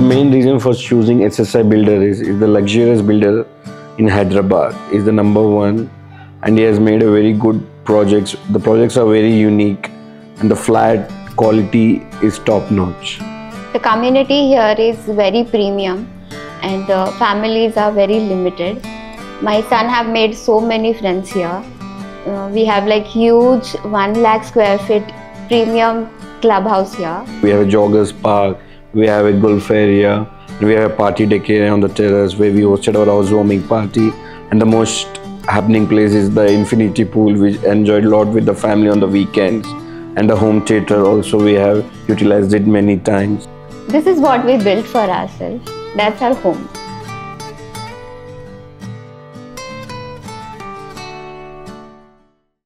main reason for choosing SSI Builder is the luxurious builder in Hyderabad is the #1, and he has made a very good projects. The projects are very unique and the flat quality is top notch. The community here is very premium and the families are very limited. My son have made so many friends here. We have like huge 1 lakh square feet premium clubhouse here. We have a joggers park, we have a golf area, we have a party deck area on the terrace where we hosted our housewarming party, and the most happening place is the infinity pool. We enjoyed a lot with the family on the weekends, and the home theater also we have utilized it many times. This is what we built for ourselves. That's our home.